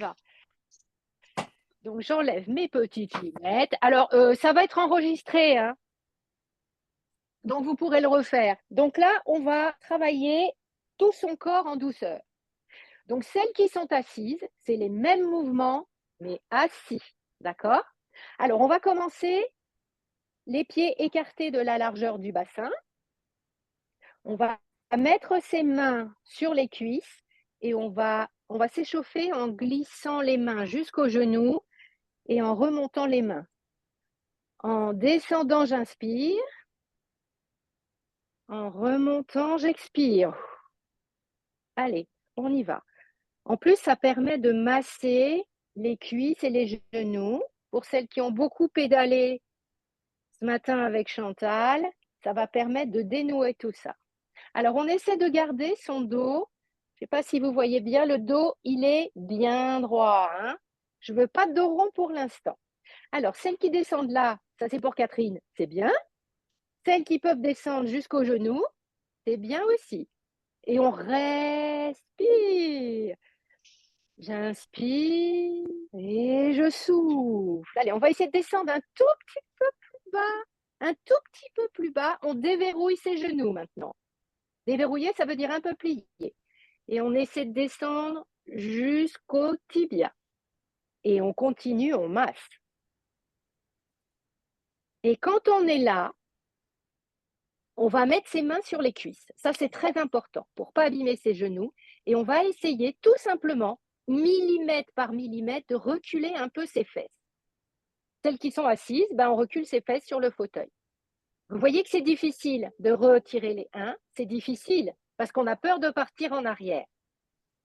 va. Donc, j'enlève mes petites lunettes. Alors, ça va être enregistré, hein, donc vous pourrez le refaire. Donc là, on va travailler tout son corps en douceur. Donc, celles qui sont assises, c'est les mêmes mouvements, mais assis. D'accord? Alors, on va commencer les pieds écartés de la largeur du bassin. On va mettre ses mains sur les cuisses et on va s'échauffer en glissant les mains jusqu'aux genoux et en remontant les mains. En descendant, j'inspire. En remontant, j'expire. Allez, on y va. En plus, ça permet de masser les cuisses et les genoux. Pour celles qui ont beaucoup pédalé ce matin avec Chantal, ça va permettre de dénouer tout ça. Alors, on essaie de garder son dos. Je ne sais pas si vous voyez bien, le dos, il est bien droit, hein. Je ne veux pas de dos rond pour l'instant. Alors, celles qui descendent là, ça c'est pour Catherine, c'est bien. Celles qui peuvent descendre jusqu'aux genoux, c'est bien aussi. Et on respire. J'inspire et je souffle. Allez, on va essayer de descendre un tout petit peu plus bas. Un tout petit peu plus bas. On déverrouille ses genoux maintenant. Déverrouiller, ça veut dire un peu plier. Et on essaie de descendre jusqu'au tibia. Et on continue, on masse. Et quand on est là, on va mettre ses mains sur les cuisses. Ça, c'est très important pour ne pas abîmer ses genoux. Et on va essayer tout simplement, millimètre par millimètre, de reculer un peu ses fesses. Celles qui sont assises, on recule ses fesses sur le fauteuil. Vous voyez que c'est difficile de retirer les 1, c'est difficile parce qu'on a peur de partir en arrière.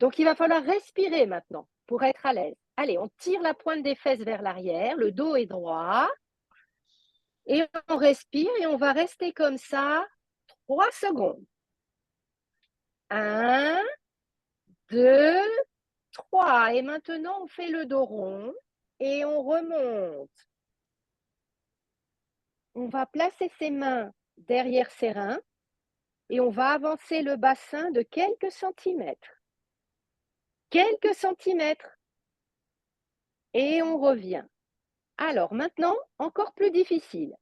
Donc, il va falloir respirer maintenant pour être à l'aise. Allez, on tire la pointe des fesses vers l'arrière, le dos est droit. Et on respire et on va rester comme ça 3 secondes. 1, 2, 3. Et maintenant, on fait le dos rond et on remonte. On va placer ses mains derrière ses reins et on va avancer le bassin de quelques centimètres. Quelques centimètres. Et on revient. Alors maintenant, encore plus difficile.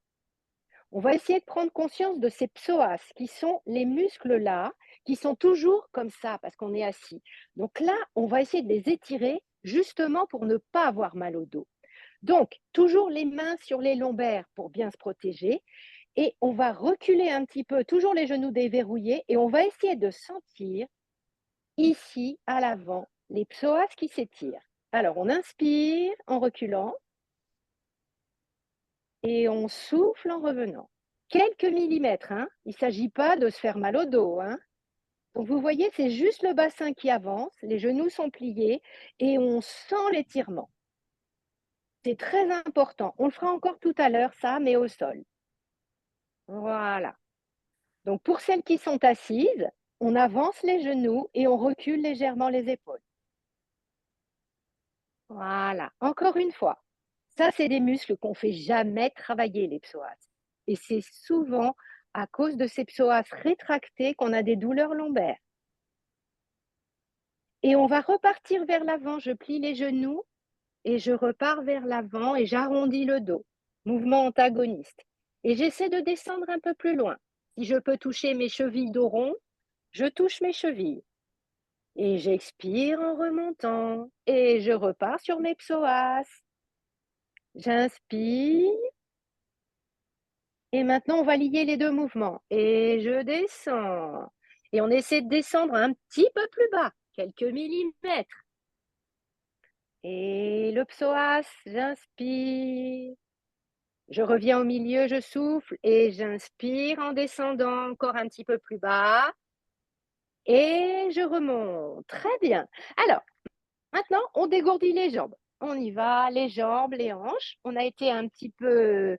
On va essayer de prendre conscience de ces psoas, qui sont les muscles là, qui sont toujours comme ça, parce qu'on est assis. Donc là, on va essayer de les étirer, justement pour ne pas avoir mal au dos. Donc, toujours les mains sur les lombaires pour bien se protéger. Et on va reculer un petit peu, toujours les genoux déverrouillés, et on va essayer de sentir, ici, à l'avant, les psoas qui s'étirent. Alors, on inspire en reculant. Et on souffle en revenant. Quelques millimètres, hein. Il ne s'agit pas de se faire mal au dos, hein. Donc vous voyez, c'est juste le bassin qui avance, les genoux sont pliés et on sent l'étirement. C'est très important. On le fera encore tout à l'heure, ça, mais au sol. Voilà. Donc pour celles qui sont assises, on avance les genoux et on recule légèrement les épaules. Voilà. Encore une fois. Ça, c'est des muscles qu'on ne fait jamais travailler, les psoas. Et c'est souvent à cause de ces psoas rétractés qu'on a des douleurs lombaires. Et on va repartir vers l'avant. Je plie les genoux et je repars vers l'avant et j'arrondis le dos. Mouvement antagoniste. Et j'essaie de descendre un peu plus loin. Si je peux toucher mes chevilles dos rond, je touche mes chevilles. Et j'expire en remontant. Et je repars sur mes psoas. J'inspire. Et maintenant, on va lier les deux mouvements. Et je descends. Et on essaie de descendre un petit peu plus bas, quelques millimètres. Et le psoas, j'inspire. Je reviens au milieu, je souffle et j'inspire en descendant encore un petit peu plus bas. Et je remonte. Très bien. Alors, maintenant, on dégourdit les jambes. On y va, les jambes, les hanches. On a été un petit peu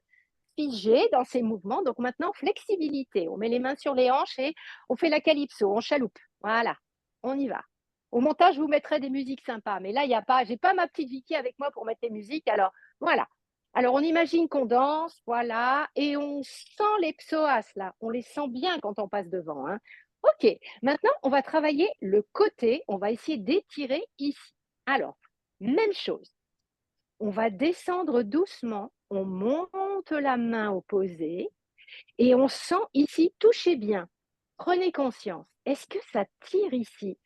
figé dans ces mouvements. Donc maintenant, flexibilité. On met les mains sur les hanches et on fait la calypso, on chaloupe. Voilà, on y va. Au montage, je vous mettrai des musiques sympas. Mais là, il n'y a pas, j'ai pas ma petite Vicky avec moi pour mettre les musiques. Alors, voilà. Alors, on imagine qu'on danse, voilà, et on sent les psoas, là. On les sent bien quand on passe devant, hein. OK, maintenant, on va travailler le côté. On va essayer d'étirer ici. Alors, Même chose. On va descendre doucement, on monte la main opposée et on sent ici, touchez bien. Prenez conscience. Est-ce que ça tire ici?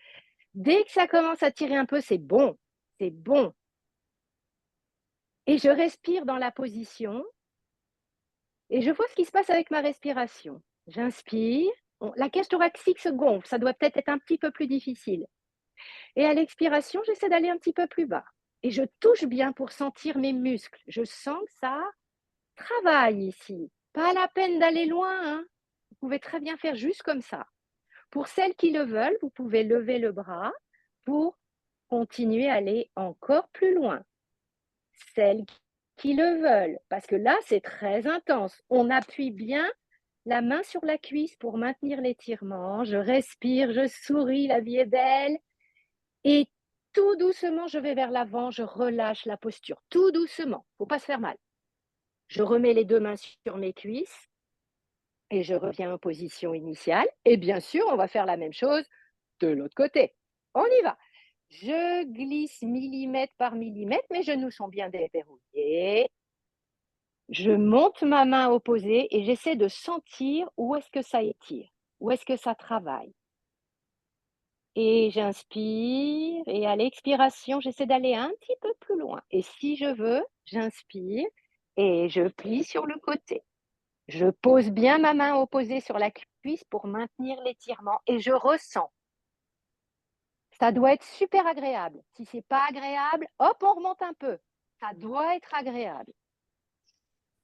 Dès que ça commence à tirer un peu, c'est bon. C'est bon. Et je respire dans la position et je vois ce qui se passe avec ma respiration. J'inspire, la cage thoracique se gonfle, ça doit peut-être être un petit peu plus difficile. Et à l'expiration, j'essaie d'aller un petit peu plus bas. Et je touche bien pour sentir mes muscles. Je sens que ça travaille ici. Pas la peine d'aller loin, hein. Vous pouvez très bien faire juste comme ça. Pour celles qui le veulent, vous pouvez lever le bras pour continuer à aller encore plus loin. Celles qui le veulent, parce que là, c'est très intense. On appuie bien la main sur la cuisse pour maintenir l'étirement. Je respire, je souris, la vie est belle. Et tout doucement, je vais vers l'avant, je relâche la posture. Tout doucement, il ne faut pas se faire mal. Je remets les 2 mains sur mes cuisses et je reviens en position initiale. Et bien sûr, on va faire la même chose de l'autre côté. On y va. Je glisse millimètre par millimètre, mes genoux sont bien déverrouillés. Je monte ma main opposée et j'essaie de sentir où est-ce que ça étire, où est-ce que ça travaille. Et j'inspire et à l'expiration, j'essaie d'aller un petit peu plus loin. Et si je veux, j'inspire et je plie sur le côté. Je pose bien ma main opposée sur la cuisse pour maintenir l'étirement et je ressens. Ça doit être super agréable. Si c'est pas agréable, hop, on remonte un peu. Ça doit être agréable.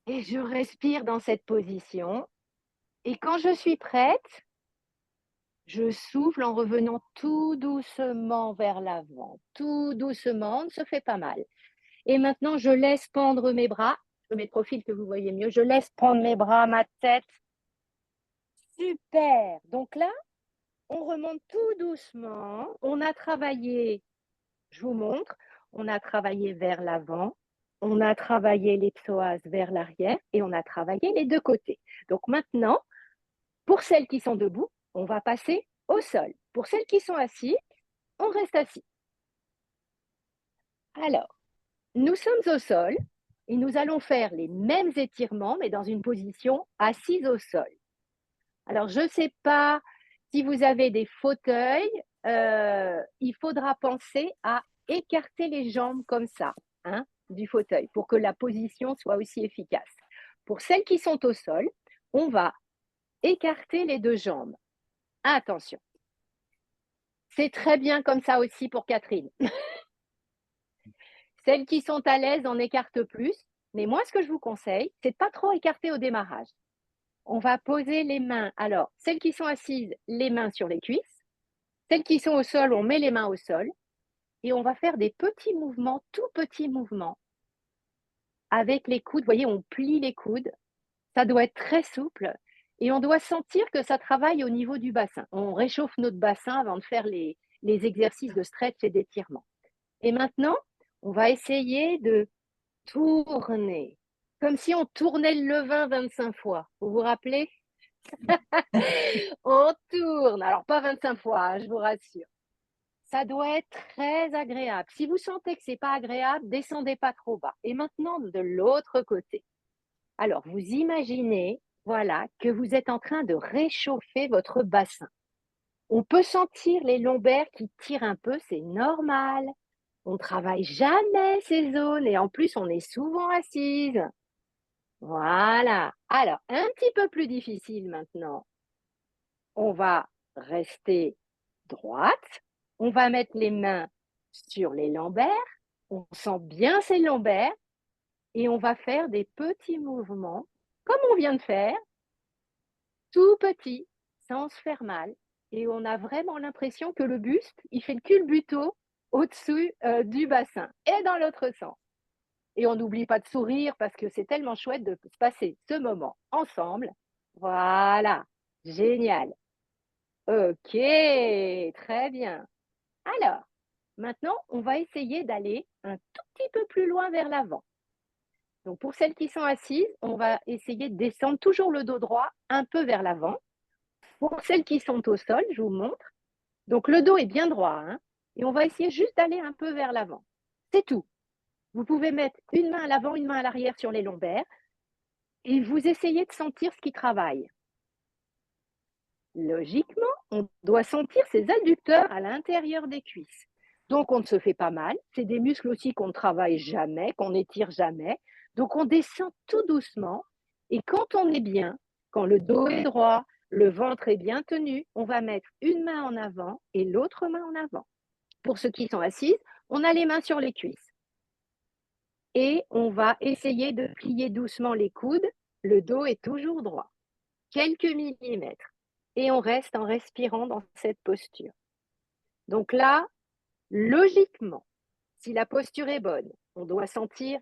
Et je respire dans cette position. Et quand je suis prête, je souffle en revenant tout doucement vers l'avant. Tout doucement, on ne se fait pas mal. Et maintenant, je laisse pendre mes bras. Je mets de profil que vous voyez mieux. Je laisse prendre mes bras, ma tête. Super. Donc là, on remonte tout doucement. On a travaillé, je vous montre, on a travaillé vers l'avant. On a travaillé les psoas vers l'arrière et on a travaillé les 2 côtés. Donc maintenant, pour celles qui sont debout, on va passer au sol. Pour celles qui sont assises, on reste assis. Alors, nous sommes au sol et nous allons faire les mêmes étirements, mais dans une position assise au sol. Alors, je ne sais pas si vous avez des fauteuils, il faudra penser à écarter les jambes comme ça, hein, du fauteuil, pour que la position soit aussi efficace. Pour celles qui sont au sol, on va écarter les 2 jambes. Attention. C'est très bien comme ça aussi pour Catherine. Celles qui sont à l'aise en écartent plus, mais moi, ce que je vous conseille, c'est de pas trop écarter au démarrage. On va poser les mains. Alors, celles qui sont assises, les mains sur les cuisses. Celles qui sont au sol, on met les mains au sol. Et on va faire des petits mouvements, tout petits mouvements. Avec les coudes, vous voyez, on plie les coudes. Ça doit être très souple. Et on doit sentir que ça travaille au niveau du bassin. On réchauffe notre bassin avant de faire les exercices de stretch et d'étirement. Et maintenant, on va essayer de tourner, comme si on tournait le levain 25 fois. Vous vous rappelez? On tourne. Alors, pas 25 fois, hein, je vous rassure. Ça doit être très agréable. Si vous sentez que c'est pas agréable, descendez pas trop bas. Et maintenant, de l'autre côté. Alors, vous imaginez, voilà, que vous êtes en train de réchauffer votre bassin. On peut sentir les lombaires qui tirent un peu, c'est normal. On ne travaille jamais ces zones et en plus, on est souvent assise. Voilà. Alors, un petit peu plus difficile maintenant. On va rester droite. On va mettre les mains sur les lombaires. On sent bien ces lombaires et on va faire des petits mouvements comme on vient de faire, tout petit, sans se faire mal. Et on a vraiment l'impression que le buste, il fait le culbuto au-dessus du bassin et dans l'autre sens. Et on n'oublie pas de sourire parce que c'est tellement chouette de se passer ce moment ensemble. Voilà, génial. Ok, très bien. Alors, maintenant, on va essayer d'aller un tout petit peu plus loin vers l'avant. Donc, pour celles qui sont assises, on va essayer de descendre toujours le dos droit un peu vers l'avant. Pour celles qui sont au sol, je vous montre. Donc, le dos est bien droit, hein, et on va essayer juste d'aller un peu vers l'avant. C'est tout. Vous pouvez mettre une main à l'avant, une main à l'arrière sur les lombaires et vous essayez de sentir ce qui travaille. Logiquement, on doit sentir ces adducteurs à l'intérieur des cuisses. Donc, on ne se fait pas mal. C'est des muscles aussi qu'on ne travaille jamais, qu'on n'étire jamais. Donc, on descend tout doucement. Et quand on est bien, quand le dos est droit, le ventre est bien tenu, on va mettre une main en avant et l'autre main en avant. Pour ceux qui sont assises, on a les mains sur les cuisses. Et on va essayer de plier doucement les coudes. Le dos est toujours droit. Quelques millimètres. Et on reste en respirant dans cette posture. Donc là, logiquement, si la posture est bonne, on doit sentir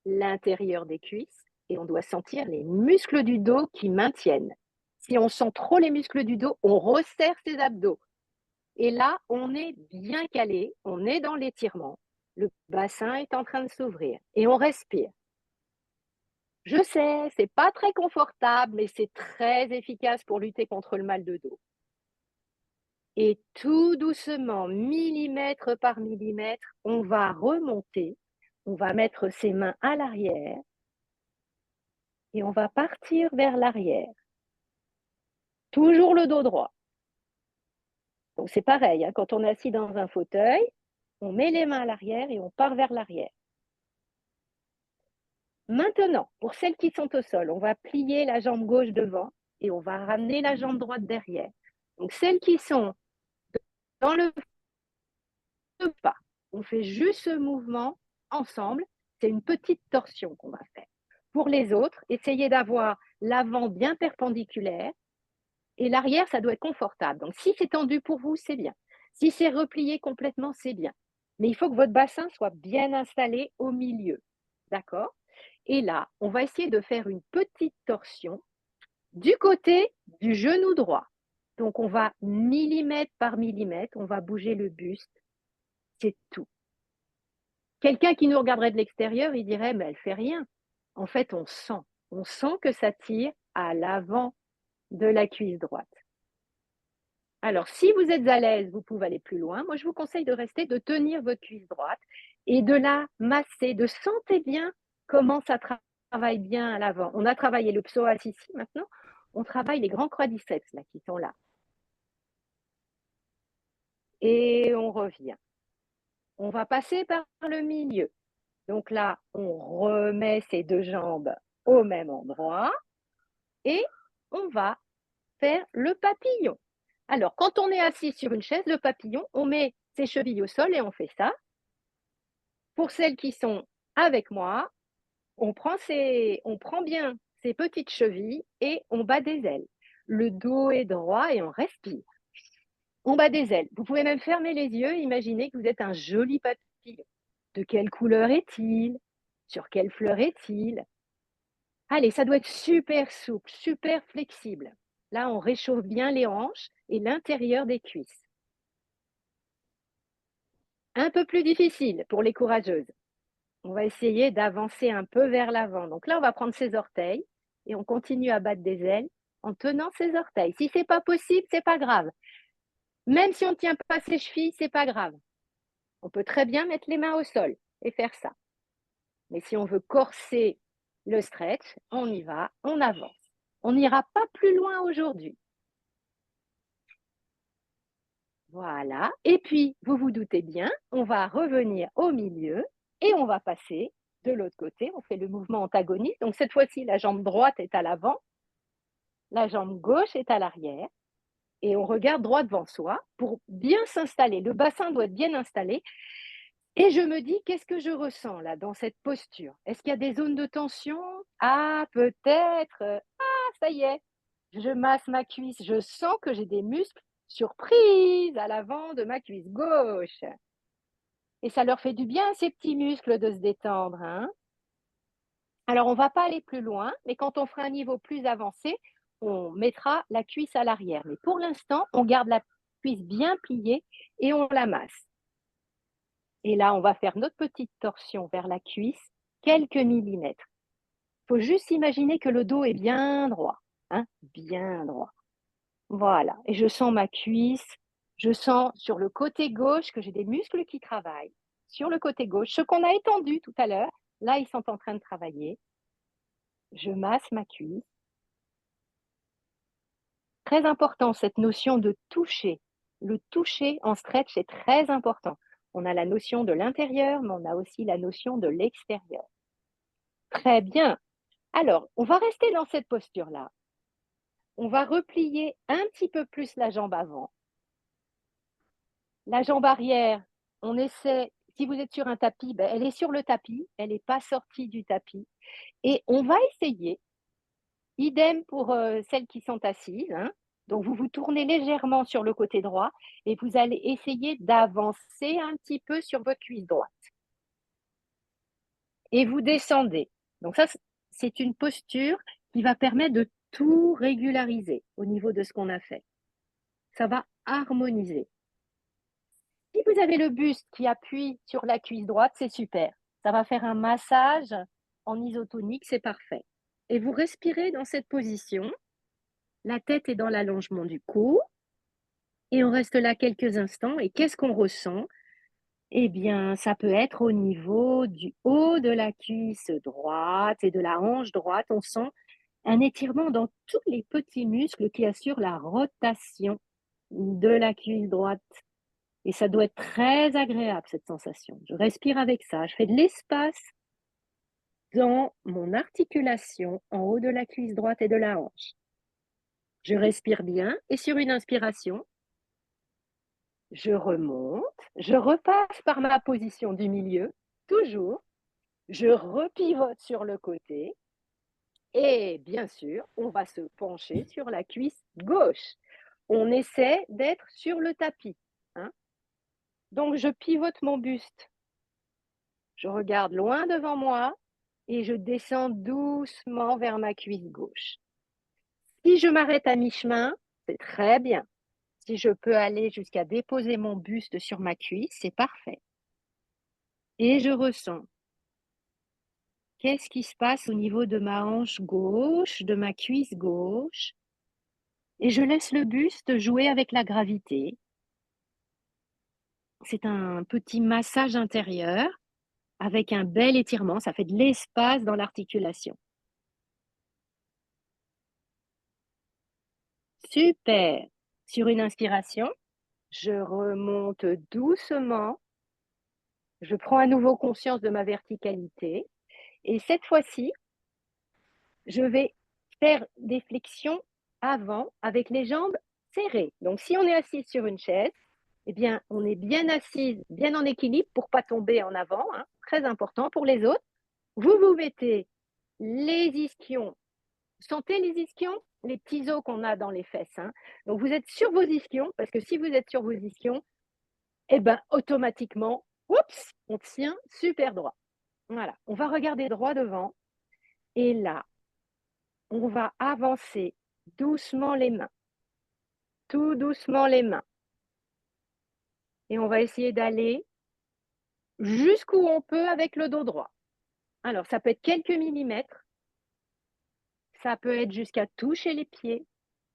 l'intérieur des cuisses et on doit sentir les muscles du dos qui maintiennent. Si on sent trop les muscles du dos, on resserre ses abdos. Et là, on est bien calé, on est dans l'étirement. Le bassin est en train de s'ouvrir et on respire. Je sais, c'est pas très confortable, mais c'est très efficace pour lutter contre le mal de dos. Et tout doucement, millimètre par millimètre, on va remonter, on va mettre ses mains à l'arrière et on va partir vers l'arrière. Toujours le dos droit. Donc c'est pareil, hein, quand on est assis dans un fauteuil, on met les mains à l'arrière et on part vers l'arrière. Maintenant, pour celles qui sont au sol, on va plier la jambe gauche devant et on va ramener la jambe droite derrière. Donc celles qui sont dans le pas, on fait juste ce mouvement ensemble. C'est une petite torsion qu'on va faire. Pour les autres, essayez d'avoir l'avant bien perpendiculaire et l'arrière, ça doit être confortable. Donc, si c'est tendu pour vous, c'est bien. Si c'est replié complètement, c'est bien. Mais il faut que votre bassin soit bien installé au milieu. D'accord? Et là, on va essayer de faire une petite torsion du côté du genou droit. Donc, on va millimètre par millimètre, on va bouger le buste. C'est tout. Quelqu'un qui nous regarderait de l'extérieur, il dirait, mais elle fait rien. En fait, on sent que ça tire à l'avant de la cuisse droite. Alors, si vous êtes à l'aise, vous pouvez aller plus loin. Moi, je vous conseille de rester, de tenir votre cuisse droite et de la masser, de sentir bien comment ça travaille bien à l'avant. On a travaillé le psoas ici, maintenant, on travaille les grands quadriceps là, qui sont là. Et on revient. On va passer par le milieu. Donc là, on remet ses deux jambes au même endroit et on va faire le papillon. Alors, quand on est assis sur une chaise, le papillon, on met ses chevilles au sol et on fait ça. Pour celles qui sont avec moi, on prend bien ses petites chevilles et on bat des ailes. Le dos est droit et on respire. On bat des ailes. Vous pouvez même fermer les yeux et imaginer que vous êtes un joli papillon. De quelle couleur est-il? Sur quelle fleur est-il? Allez, ça doit être super souple, super flexible. Là, on réchauffe bien les hanches et l'intérieur des cuisses. Un peu plus difficile pour les courageuses. On va essayer d'avancer un peu vers l'avant. Donc là, on va prendre ses orteils et on continue à battre des ailes en tenant ses orteils. Si ce n'est pas possible, ce n'est pas grave. Même si on ne tient pas ses chevilles, ce n'est pas grave. On peut très bien mettre les mains au sol et faire ça. Mais si on veut corser le stretch, on y va, on avance. On n'ira pas plus loin aujourd'hui. Voilà. Et puis, vous vous doutez bien, on va revenir au milieu et on va passer de l'autre côté. On fait le mouvement antagoniste. Donc, cette fois-ci, la jambe droite est à l'avant, la jambe gauche est à l'arrière. Et on regarde droit devant soi pour bien s'installer. Le bassin doit être bien installé. Et je me dis, qu'est-ce que je ressens là dans cette posture? Est-ce qu'il y a des zones de tension? Ah, peut-être. Ah, ça y est. Je masse ma cuisse. Je sens que j'ai des muscles surprise à l'avant de ma cuisse gauche. Et ça leur fait du bien, ces petits muscles, de se détendre. Hein. Alors, on ne va pas aller plus loin, mais quand on fera un niveau plus avancé, on mettra la cuisse à l'arrière. Mais pour l'instant, on garde la cuisse bien pliée et on la masse. Et là, on va faire notre petite torsion vers la cuisse, quelques millimètres. Il faut juste imaginer que le dos est bien droit, hein, bien droit. Voilà, et je sens ma cuisse, je sens sur le côté gauche que j'ai des muscles qui travaillent. sur le côté gauche, ceux qu'on a étendus tout à l'heure. Là, ils sont en train de travailler. Je masse ma cuisse. Très important, cette notion de toucher. Le toucher en stretch est très important. On a la notion de l'intérieur, mais on a aussi la notion de l'extérieur. Très bien. Alors, on va rester dans cette posture-là. On va replier un petit peu plus la jambe avant. La jambe arrière, on essaie, si vous êtes sur un tapis, elle est sur le tapis, elle n'est pas sortie du tapis. Et on va essayer, idem pour celles qui sont assises, hein. Donc vous vous tournez légèrement sur le côté droit et vous allez essayer d'avancer un petit peu sur votre cuisse droite. Et vous descendez. Donc ça, c'est une posture qui va permettre de tout régulariser au niveau de ce qu'on a fait. Ça va harmoniser. Si vous avez le buste qui appuie sur la cuisse droite, c'est super. Ça va faire un massage en isotonique, c'est parfait. Et vous respirez dans cette position. La tête est dans l'allongement du cou. Et on reste là quelques instants. Et qu'est-ce qu'on ressent? Eh bien, ça peut être au niveau du haut de la cuisse droite et de la hanche droite. On sent un étirement dans tous les petits muscles qui assurent la rotation de la cuisse droite. Et ça doit être très agréable, cette sensation. Je respire avec ça. Je fais de l'espace dans mon articulation en haut de la cuisse droite et de la hanche. Je respire bien et sur une inspiration, je remonte, je repasse par ma position du milieu, toujours. Je repivote sur le côté et bien sûr, on va se pencher sur la cuisse gauche. On essaie d'être sur le tapis, hein. Donc, je pivote mon buste. Je regarde loin devant moi et je descends doucement vers ma cuisse gauche. Si je m'arrête à mi-chemin, c'est très bien. Si je peux aller jusqu'à déposer mon buste sur ma cuisse, c'est parfait. Et je ressens. Qu'est-ce qui se passe au niveau de ma hanche gauche, de ma cuisse gauche? Et je laisse le buste jouer avec la gravité. C'est un petit massage intérieur avec un bel étirement. Ça fait de l'espace dans l'articulation. Super! Sur une inspiration, je remonte doucement. Je prends à nouveau conscience de ma verticalité. Et cette fois-ci, je vais faire des flexions avant avec les jambes serrées. Donc, si on est assis sur une chaise, eh bien, on est bien assise, bien en équilibre pour ne pas tomber en avant, hein, très important pour les autres. Vous vous mettez les ischions. Sentez les ischions, les petits os qu'on a dans les fesses, hein. Donc, vous êtes sur vos ischions, parce que si vous êtes sur vos ischions, eh bien, automatiquement, oups, on tient super droit. Voilà, on va regarder droit devant. Et là, on va avancer doucement les mains, tout doucement les mains. Et on va essayer d'aller jusqu'où on peut avec le dos droit. Alors, ça peut être quelques millimètres, ça peut être jusqu'à toucher les pieds,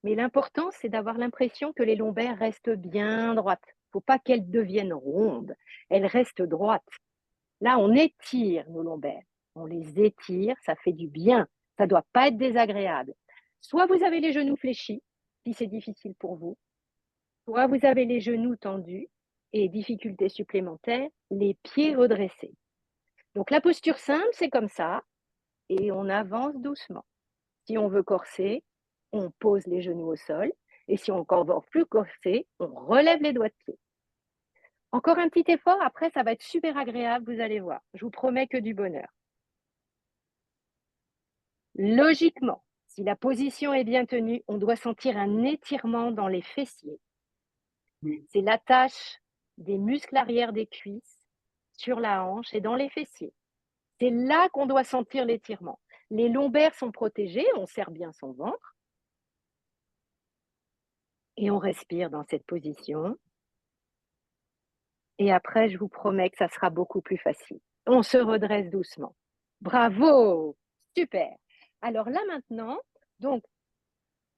mais l'important, c'est d'avoir l'impression que les lombaires restent bien droites. Il ne faut pas qu'elles deviennent rondes, elles restent droites. Là, on étire nos lombaires, on les étire, ça fait du bien, ça ne doit pas être désagréable. Soit vous avez les genoux fléchis, si c'est difficile pour vous, soit vous avez les genoux tendus et difficulté supplémentaire, les pieds redressés. Donc la posture simple, c'est comme ça et on avance doucement. Si on veut corser, on pose les genoux au sol et si on veut plus corser, on relève les doigts de pied. Encore un petit effort, après ça va être super agréable, vous allez voir. Je vous promets que du bonheur. Logiquement, si la position est bien tenue, on doit sentir un étirement dans les fessiers. C'est l'attache des muscles arrière des cuisses sur la hanche et dans les fessiers. C'est là qu'on doit sentir l'étirement. Les lombaires sont protégés, on serre bien son ventre. Et on respire dans cette position. Et après, je vous promets que ça sera beaucoup plus facile. On se redresse doucement. Bravo! Super! Alors là maintenant, donc,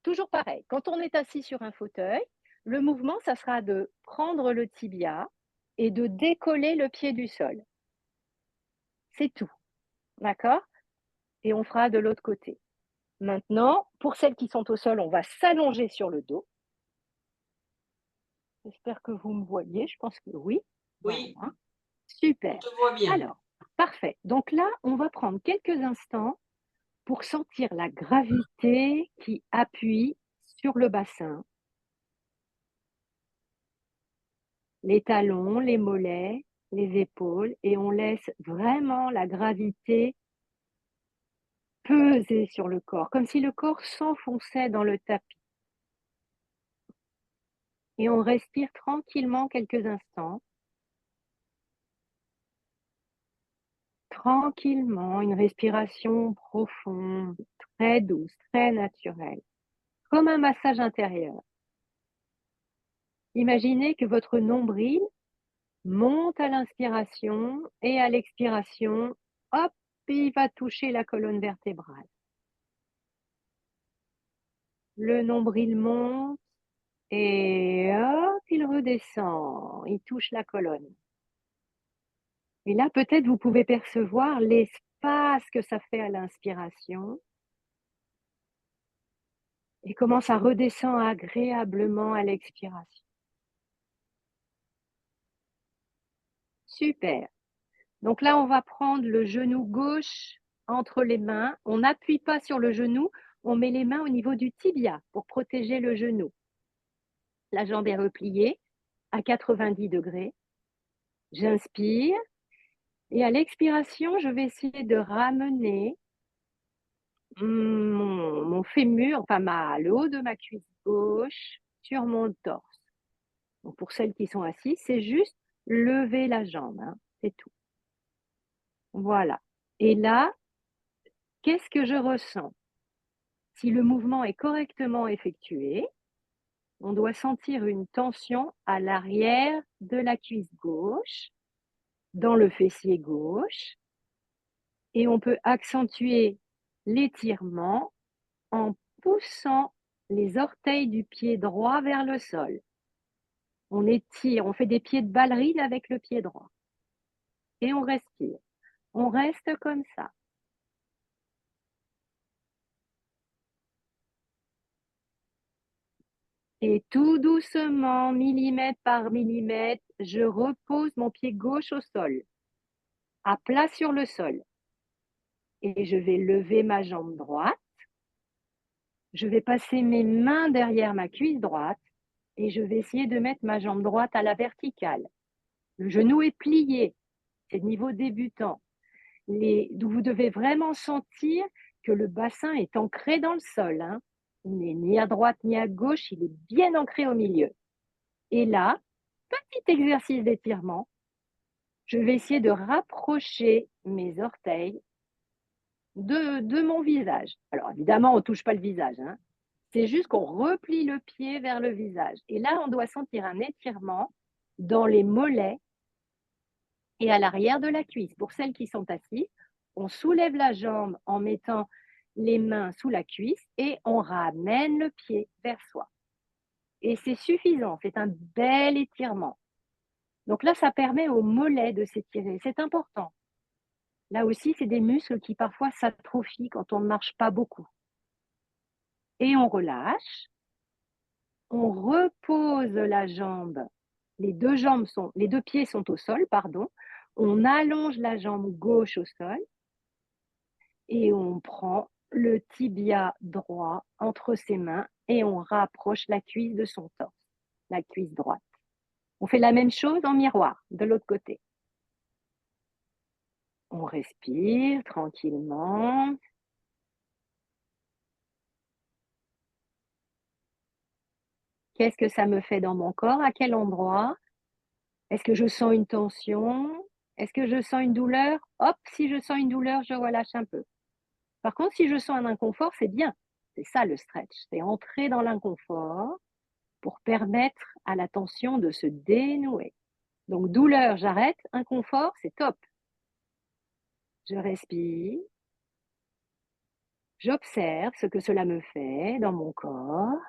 toujours pareil, quand on est assis sur un fauteuil, le mouvement, ça sera de prendre le tibia et de décoller le pied du sol. C'est tout, d'accord? Et on fera de l'autre côté. Maintenant, pour celles qui sont au sol, on va s'allonger sur le dos. J'espère que vous me voyez, je pense que oui. Oui, Voilà, on super. te voit bien. Alors, parfait. Donc là, on va prendre quelques instants pour sentir la gravité qui appuie sur le bassin, les talons, les mollets, les épaules, et on laisse vraiment la gravité peser sur le corps, comme si le corps s'enfonçait dans le tapis. Et on respire tranquillement quelques instants. Tranquillement, une respiration profonde, très douce, très naturelle, comme un massage intérieur. Imaginez que votre nombril monte à l'inspiration et à l'expiration, hop, il va toucher la colonne vertébrale. Le nombril monte et hop, il redescend, il touche la colonne. Et là, peut-être vous pouvez percevoir l'espace que ça fait à l'inspiration et comment ça redescend agréablement à l'expiration. Super. Donc là, on va prendre le genou gauche entre les mains. On n'appuie pas sur le genou, on met les mains au niveau du tibia pour protéger le genou. La jambe est repliée à 90 degrés. J'inspire et à l'expiration, je vais essayer de ramener mon fémur, enfin le haut de ma cuisse gauche sur mon torse. Donc pour celles qui sont assises, c'est juste lever la jambe, hein, c'est tout. Voilà. Et là, qu'est-ce que je ressens? Si le mouvement est correctement effectué, on doit sentir une tension à l'arrière de la cuisse gauche, dans le fessier gauche, et on peut accentuer l'étirement en poussant les orteils du pied droit vers le sol. On étire, on fait des pieds de ballerine avec le pied droit. Et on respire. On reste comme ça. Et tout doucement, millimètre par millimètre, je repose mon pied gauche au sol, à plat sur le sol. Et je vais lever ma jambe droite. Je vais passer mes mains derrière ma cuisse droite et je vais essayer de mettre ma jambe droite à la verticale. Le genou est plié, c'est niveau débutant. Vous devez vraiment sentir que le bassin est ancré dans le sol, hein. Il n'est ni à droite ni à gauche, il est bien ancré au milieu. Et là, petit exercice d'étirement, je vais essayer de rapprocher mes orteils de mon visage. Alors évidemment, on ne touche pas le visage, hein. C'est juste qu'on replie le pied vers le visage. Et là, on doit sentir un étirement dans les mollets et à l'arrière de la cuisse. Pour celles qui sont assises, on soulève la jambe en mettant les mains sous la cuisse et on ramène le pied vers soi. Et c'est suffisant, c'est un bel étirement. Donc là, ça permet aux mollets de s'étirer, c'est important. Là aussi, c'est des muscles qui parfois s'atrophient quand on ne marche pas beaucoup. Et on relâche, on repose la jambe. Les deux pieds sont au sol, pardon. On allonge la jambe gauche au sol et on prend le tibia droit entre ses mains et on rapproche la cuisse de son torse, la cuisse droite. On fait la même chose en miroir, de l'autre côté. On respire tranquillement. Qu'est-ce que ça me fait dans mon corps? À quel endroit? Est-ce que je sens une tension? Est-ce que je sens une douleur? Hop, si je sens une douleur, je relâche un peu. Par contre, si je sens un inconfort, c'est bien. C'est ça le stretch, c'est entrer dans l'inconfort pour permettre à la tension de se dénouer. Donc douleur, j'arrête. Inconfort, c'est top. Je respire. J'observe ce que cela me fait dans mon corps.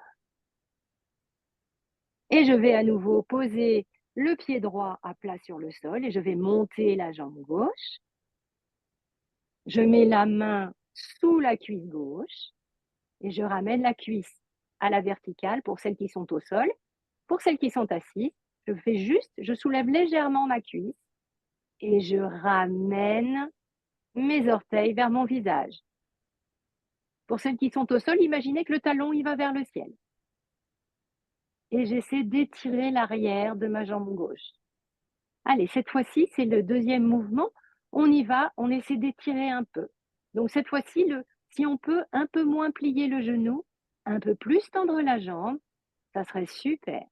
Et je vais à nouveau poser le pied droit à plat sur le sol et je vais monter la jambe gauche. Je mets la main sous la cuisse gauche et je ramène la cuisse à la verticale pour celles qui sont au sol. Pour celles qui sont assises, je soulève légèrement ma cuisse et je ramène mes orteils vers mon visage. Pour celles qui sont au sol, imaginez que le talon il va vers le ciel. Et j'essaie d'étirer l'arrière de ma jambe gauche. Allez, cette fois-ci, c'est le deuxième mouvement. On y va, on essaie d'étirer un peu. Donc cette fois-ci, si on peut un peu moins plier le genou, un peu plus tendre la jambe, ça serait super.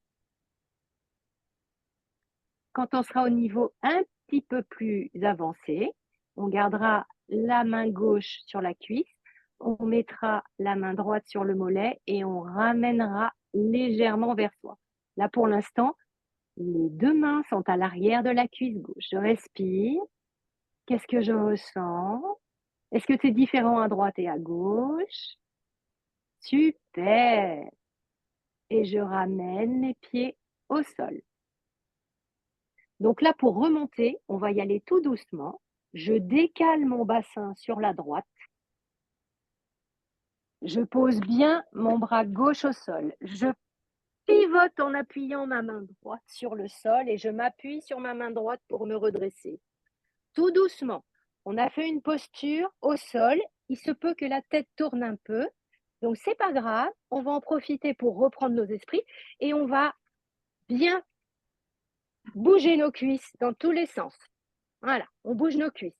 Quand on sera au niveau un petit peu plus avancé, on gardera la main gauche sur la cuisse, on mettra la main droite sur le mollet et on ramènera légèrement vers soi. Là, pour l'instant, les deux mains sont à l'arrière de la cuisse gauche. Je respire. Qu'est-ce que je ressens? Est-ce que c'est différent à droite et à gauche? Super! Et je ramène mes pieds au sol. Donc là, pour remonter, on va y aller tout doucement. Je décale mon bassin sur la droite. Je pose bien mon bras gauche au sol. Je pivote en appuyant ma main droite sur le sol et je m'appuie sur ma main droite pour me redresser. Tout doucement. On a fait une posture au sol. Il se peut que la tête tourne un peu. Donc, c'est pas grave. On va en profiter pour reprendre nos esprits et on va bien bouger nos cuisses dans tous les sens. Voilà, on bouge nos cuisses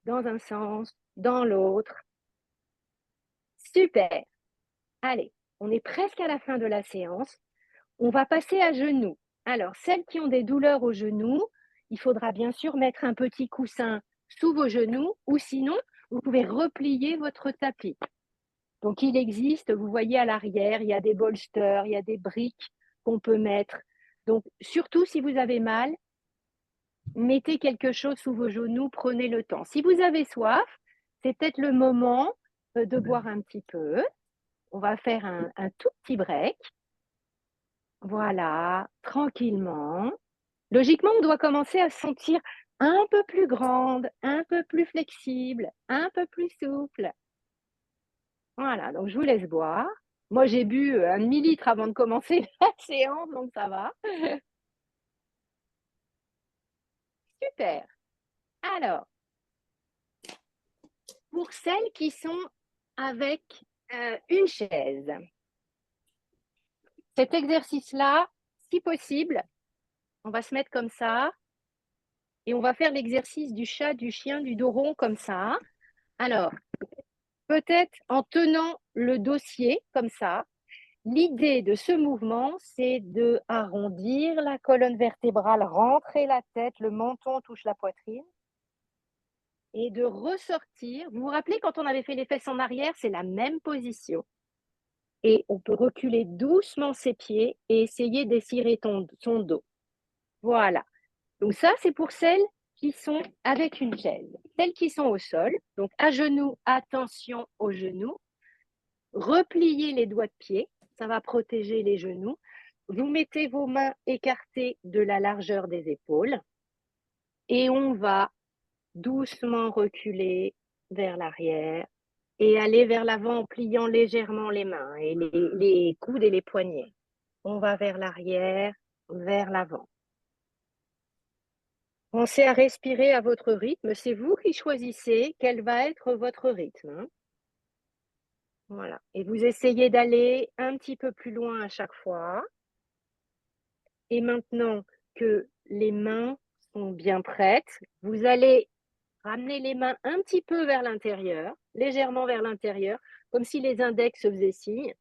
dans un sens, dans l'autre. Super. Allez, on est presque à la fin de la séance. On va passer à genoux. Alors, celles qui ont des douleurs aux genoux, il faudra bien sûr mettre un petit coussin sous vos genoux ou sinon, vous pouvez replier votre tapis. Donc, il existe, vous voyez à l'arrière, il y a des bolsters, il y a des briques qu'on peut mettre. Donc, surtout si vous avez mal, mettez quelque chose sous vos genoux, prenez le temps. Si vous avez soif, c'est peut-être le moment de boire un petit peu. On va faire un tout petit break. Voilà, tranquillement. Logiquement, on doit commencer à se sentir un peu plus grande, un peu plus flexible, un peu plus souple. Voilà, donc je vous laisse boire. Moi, j'ai bu un demi-litre avant de commencer la séance, donc ça va. Super. Alors, pour celles qui sont avec une chaise, cet exercice-là, si possible, on va se mettre comme ça et on va faire l'exercice du chat, du chien, du dos rond comme ça. Alors, peut-être en tenant le dossier comme ça. L'idée de ce mouvement, c'est de arrondir la colonne vertébrale, rentrer la tête, le menton touche la poitrine et de ressortir. Vous vous rappelez quand on avait fait les fesses en arrière, c'est la même position. Et on peut reculer doucement ses pieds et essayer d'étirer son dos. Voilà. Donc ça, c'est pour celles qui sont avec une chaise. Celles qui sont au sol, donc à genoux, attention aux genoux. Repliez les doigts de pied, ça va protéger les genoux. Vous mettez vos mains écartées de la largeur des épaules et on va doucement reculer vers l'arrière et aller vers l'avant en pliant légèrement les mains et les coudes et les poignets. On va vers l'arrière, vers l'avant. Pensez à respirer à votre rythme. C'est vous qui choisissez quel va être votre rythme. Voilà. Et vous essayez d'aller un petit peu plus loin à chaque fois. Et maintenant que les mains sont bien prêtes, vous allez ramener les mains un petit peu vers l'intérieur, légèrement vers l'intérieur, comme si les index faisaient signe.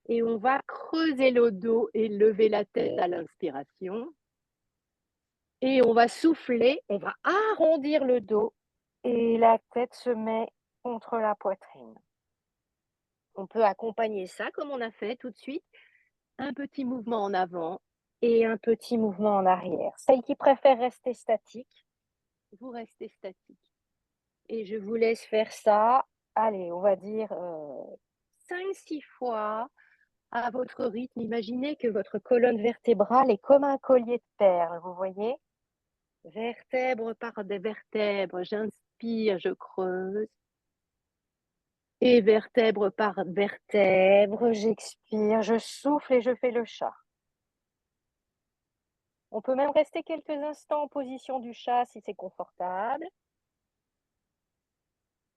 Et on va creuser le dos et lever la tête à l'inspiration. Et on va souffler, on va arrondir le dos et la tête se met contre la poitrine. On peut accompagner ça comme on a fait tout de suite. Un petit mouvement en avant et un petit mouvement en arrière. Celles qui préfèrent rester statique, vous restez statique. Et je vous laisse faire ça, allez, on va dire 5-6 fois à votre rythme. Imaginez que votre colonne vertébrale est comme un collier de perles, vous voyez? Vertèbre par des vertèbres, j'inspire, je creuse. Et vertèbre par vertèbre, j'expire, je souffle et je fais le chat. On peut même rester quelques instants en position du chat si c'est confortable,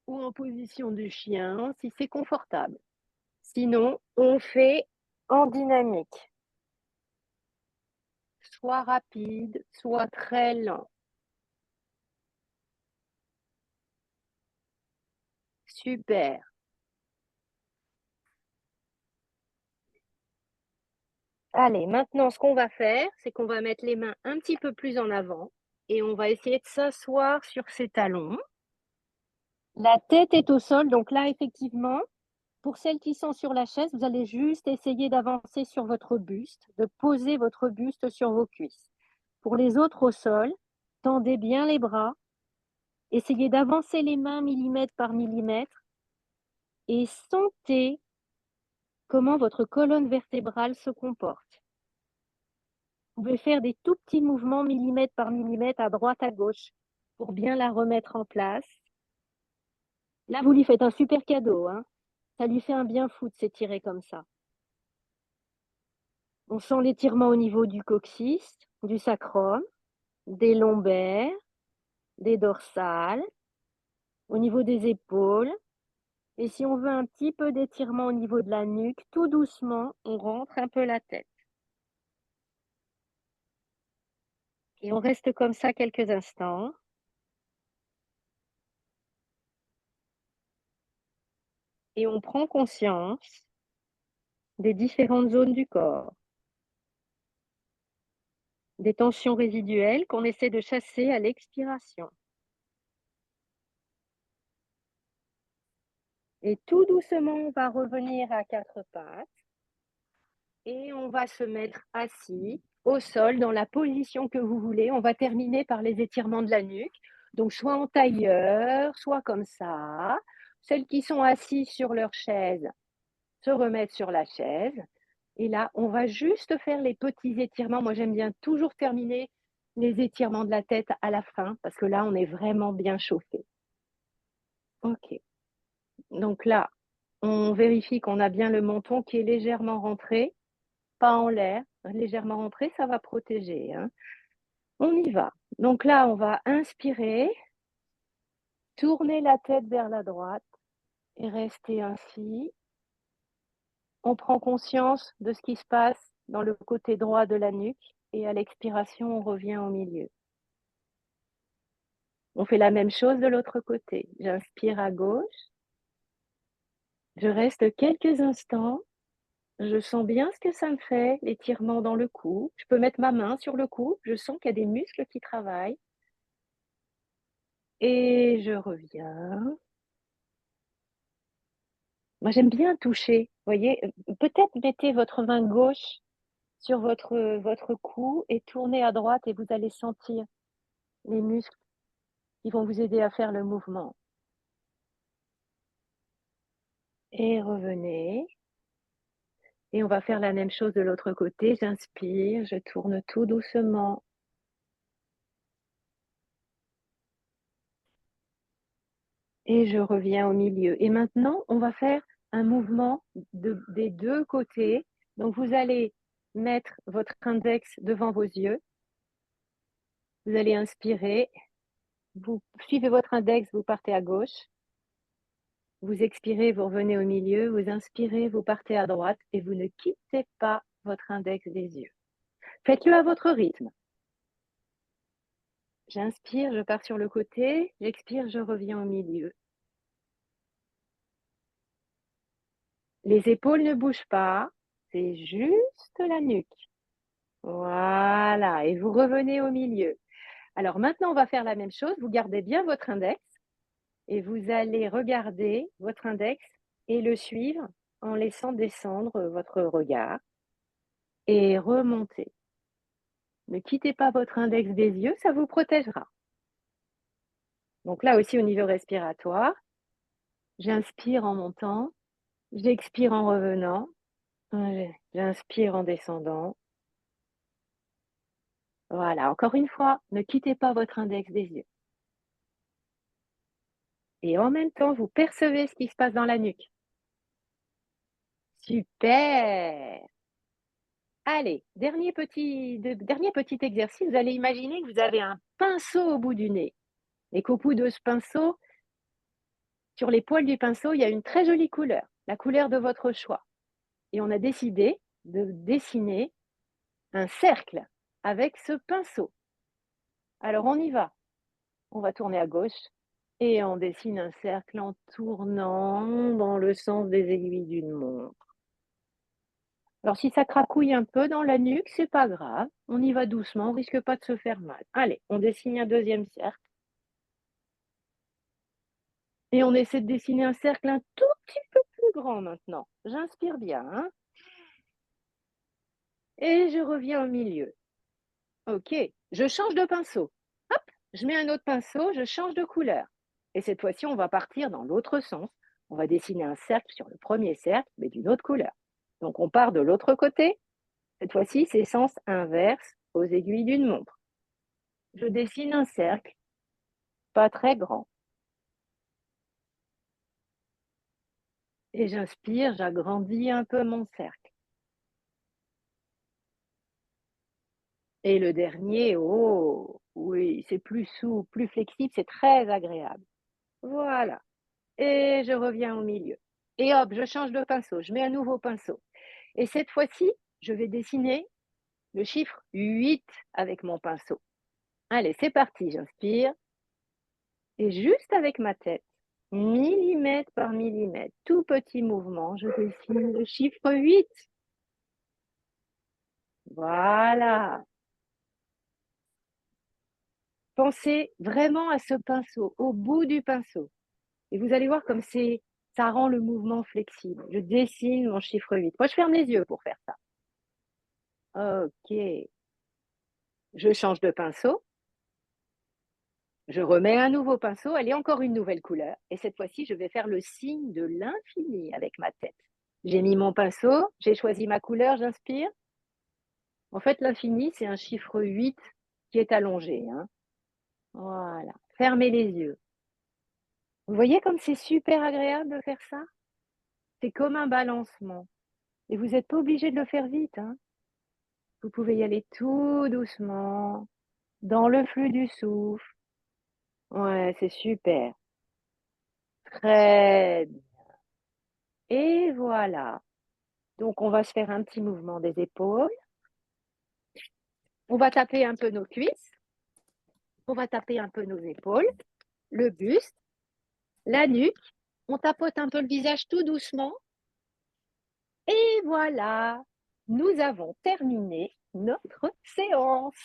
ou en position du chien si c'est confortable. Sinon, on fait en dynamique, soit rapide, soit très lent. Super. Allez, maintenant, ce qu'on va faire, c'est qu'on va mettre les mains un petit peu plus en avant et on va essayer de s'asseoir sur ses talons. La tête est au sol, donc là, effectivement, pour celles qui sont sur la chaise, vous allez juste essayer d'avancer sur votre buste, de poser votre buste sur vos cuisses. Pour les autres au sol, tendez bien les bras, essayez d'avancer les mains millimètre par millimètre et sentez comment votre colonne vertébrale se comporte. Vous pouvez faire des tout petits mouvements millimètre par millimètre à droite, à gauche pour bien la remettre en place. Là, vous lui faites un super cadeau, hein. Ça lui fait un bien fou de s'étirer comme ça. On sent l'étirement au niveau du coccyx, du sacrum, des lombaires, des dorsales, au niveau des épaules. Et si on veut un petit peu d'étirement au niveau de la nuque, tout doucement, on rentre un peu la tête. Et on reste comme ça quelques instants. Et on prend conscience des différentes zones du corps, des tensions résiduelles qu'on essaie de chasser à l'expiration. Et tout doucement, on va revenir à quatre pattes et on va se mettre assis au sol dans la position que vous voulez. On va terminer par les étirements de la nuque. Donc, soit en tailleur, soit comme ça. Celles qui sont assises sur leur chaise se remettent sur la chaise. Et là, on va juste faire les petits étirements. Moi, j'aime bien toujours terminer les étirements de la tête à la fin parce que là, on est vraiment bien chauffé. OK. Donc là, on vérifie qu'on a bien le menton qui est légèrement rentré, pas en l'air. Légèrement rentré, ça va protéger, hein. On y va. Donc là, on va inspirer, tourner la tête vers la droite et rester ainsi. On prend conscience de ce qui se passe dans le côté droit de la nuque et à l'expiration, on revient au milieu. On fait la même chose de l'autre côté. J'inspire à gauche, je reste quelques instants, je sens bien ce que ça me fait, l'étirement dans le cou. Je peux mettre ma main sur le cou, je sens qu'il y a des muscles qui travaillent. Et je reviens. Moi, j'aime bien toucher, vous voyez? Peut-être mettez votre main gauche sur votre cou et tournez à droite et vous allez sentir les muscles qui vont vous aider à faire le mouvement. Et revenez. Et on va faire la même chose de l'autre côté. J'inspire, je tourne tout doucement. Et je reviens au milieu. Et maintenant, on va faire un mouvement des deux côtés. Donc, vous allez mettre votre index devant vos yeux. Vous allez inspirer. Vous suivez votre index, vous partez à gauche. Vous expirez, vous revenez au milieu. Vous inspirez, vous partez à droite. Et vous ne quittez pas votre index des yeux. Faites-le à votre rythme. J'inspire, je pars sur le côté. J'expire, je reviens au milieu. Les épaules ne bougent pas, c'est juste la nuque. Voilà, et vous revenez au milieu. Alors maintenant, on va faire la même chose. Vous gardez bien votre index et vous allez regarder votre index et le suivre en laissant descendre votre regard et remonter. Ne quittez pas votre index des yeux, ça vous protégera. Donc là aussi, au niveau respiratoire, j'inspire en montant, j'expire en revenant. Allez, j'inspire en descendant. Voilà, encore une fois, ne quittez pas votre index des yeux. Et en même temps, vous percevez ce qui se passe dans la nuque. Super! Allez, dernier petit exercice. Vous allez imaginer que vous avez un pinceau au bout du nez et qu'au bout de ce pinceau, sur les poils du pinceau, il y a une très jolie couleur, la couleur de votre choix. Et on a décidé de dessiner un cercle avec ce pinceau. Alors on y va. On va tourner à gauche et on dessine un cercle en tournant dans le sens des aiguilles d'une montre. Alors si ça cracouille un peu dans la nuque, c'est pas grave. On y va doucement, on risque pas de se faire mal. Allez, on dessine un deuxième cercle et on essaie de dessiner un cercle un tout petit peu plus grand maintenant. J'inspire bien, hein, et je reviens au milieu. OK, je change de pinceau. Hop, je mets un autre pinceau, je change de couleur. Et cette fois-ci, on va partir dans l'autre sens. On va dessiner un cercle sur le premier cercle, mais d'une autre couleur. Donc on part de l'autre côté. Cette fois-ci, c'est sens inverse aux aiguilles d'une montre. Je dessine un cercle, pas très grand. Et j'inspire, j'agrandis un peu mon cercle. Et le dernier, oh, oui, c'est plus souple, plus flexible, c'est très agréable. Voilà. Et je reviens au milieu. Et hop, je change de pinceau, je mets un nouveau pinceau. Et cette fois-ci, je vais dessiner le chiffre 8 avec mon pinceau. Allez, c'est parti, j'inspire. Et juste avec ma tête, millimètre par millimètre, tout petit mouvement, je dessine le chiffre 8. Voilà. Pensez vraiment à ce pinceau, au bout du pinceau. Et vous allez voir comme ça rend le mouvement flexible. Je dessine mon chiffre 8. Moi, je ferme les yeux pour faire ça. OK. Je change de pinceau. Je remets un nouveau pinceau. Allez, encore une nouvelle couleur. Et cette fois-ci, je vais faire le signe de l'infini avec ma tête. J'ai mis mon pinceau, j'ai choisi ma couleur, j'inspire. En fait, l'infini, c'est un chiffre 8 qui est allongé, hein. Voilà. Fermez les yeux. Vous voyez comme c'est super agréable de faire ça? C'est comme un balancement. Et vous n'êtes pas obligé de le faire vite, hein. Vous pouvez y aller tout doucement, dans le flux du souffle. Ouais, c'est super. Très bien. Et voilà. Donc, on va se faire un petit mouvement des épaules. On va taper un peu nos cuisses. On va taper un peu nos épaules, le buste, la nuque. On tapote un peu le visage tout doucement. Et voilà, nous avons terminé notre séance.